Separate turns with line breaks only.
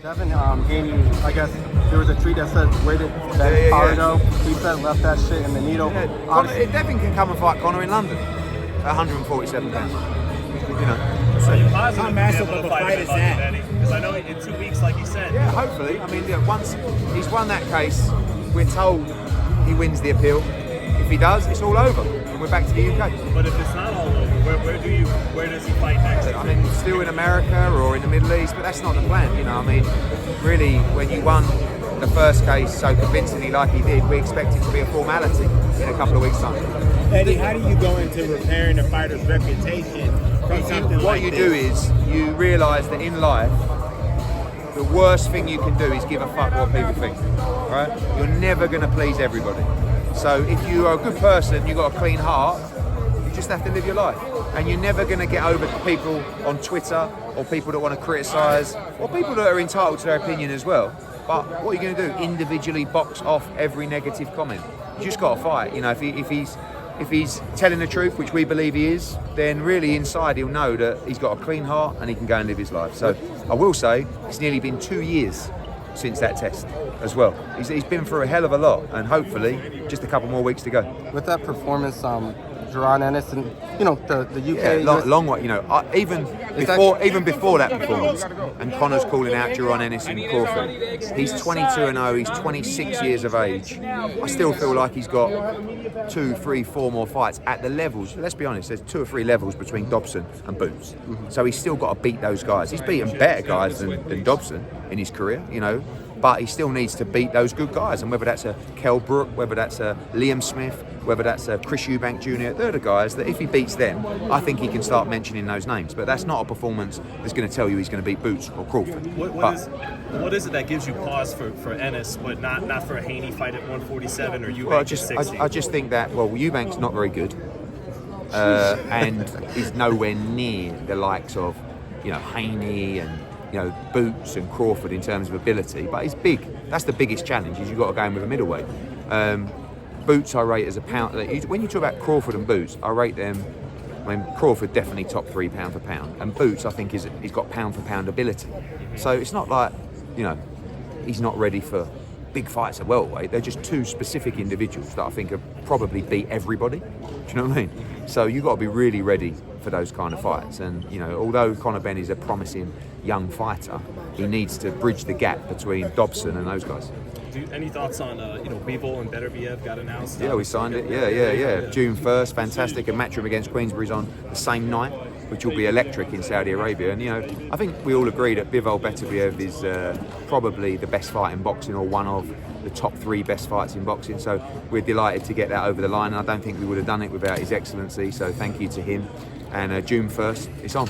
Devin, Haney, I guess there was a tweet that said, where did Ben's power go? He said, left that shit in the needle.
Devin can come and fight Conor in London at 147 pounds. You know.
So you're positive
how
to
massive
be able
of
to
a
fight
fight
him
is
in
that?
London, because I know in 2 weeks, like you said.
Yeah, hopefully. I mean, once he's won that case, we're told he wins the appeal. If he does, it's all over, and we're back to the UK.
But if it's not all over, where does he fight next?
I mean, still in America or in the Middle East, but that's not the plan. You know, I mean, really, when you won the first case so convincingly like he did, we expect it to be a formality in a couple of weeks' time.
Eddie, how do you go into repairing a fighter's reputation from something
What
like
you
this?
do is you realise that in life, the worst thing you can do is give a fuck what people think. Right? You're never going to please everybody. So if you are a good person, you've got a clean heart, you just have to live your life. And you're never going to get over people on Twitter or people that want to criticise or people that are entitled to their opinion as well. But what are you going to do? Individually box off every negative comment. You just got to fight. You know, if he's telling the truth, which we believe he is, then really inside he'll know that he's got a clean heart and he can go and live his life. So I will say it's nearly been 2 years since that test as well. He's been through a hell of a lot, and hopefully just a couple more weeks to go.
With that performance, Jerron Ennis and the UK,
long way. You know, even before that performance, and Conor's calling out Jerron Ennis and Crawford. He's 22-0. He's 26 years of age. I still feel like he's got 2, 3, 4 more fights at the levels. Let's be honest. There's 2 or 3 levels between Dobson and Boots. So he's still got to beat those guys. He's beaten better guys than Dobson in his career. You know. But he still needs to beat those good guys, and whether that's a Kell Brook, whether that's a Liam Smith, whether that's a Chris Eubank Jr., they're the guys that if he beats them, I think he can start mentioning those names. But that's not a performance that's going to tell you he's going to beat Boots or Crawford.
What is it that gives you pause for Ennis, but not for a Haney fight at 147 or Eubank at 60?
I just think that, Eubank's not very good, and is nowhere near the likes of, Haney and, Boots and Crawford in terms of ability, but he's big. That's the biggest challenge, is you've got to go in with a middleweight. Boots I rate as a pound. When you talk about Crawford and Boots, I rate them, Crawford definitely top 3 pound for pound, and Boots I think he's got pound for pound ability. So it's not like, he's not ready for big fights at welterweight. They're just 2 specific individuals that I think have probably beat everybody. Do you know what I mean? So you've got to be really ready for those kind of fights. And, although Conor Benn is a promising young fighter, he needs to bridge the gap between Dobson and those guys.
Any thoughts on, Bivol and Beterbiev got announced?
Yeah, we signed it. Yeah. June 1st, fantastic. And Matchroom against Queensbury's on the same night, which will be electric in Saudi Arabia. And, I think we all agree that Bivol Beterbiev is probably the best fight in boxing, or one of the top 3 best fights in boxing. So we're delighted to get that over the line. And I don't think we would have done it without His Excellency. So thank you to him. And June 1st, it's on.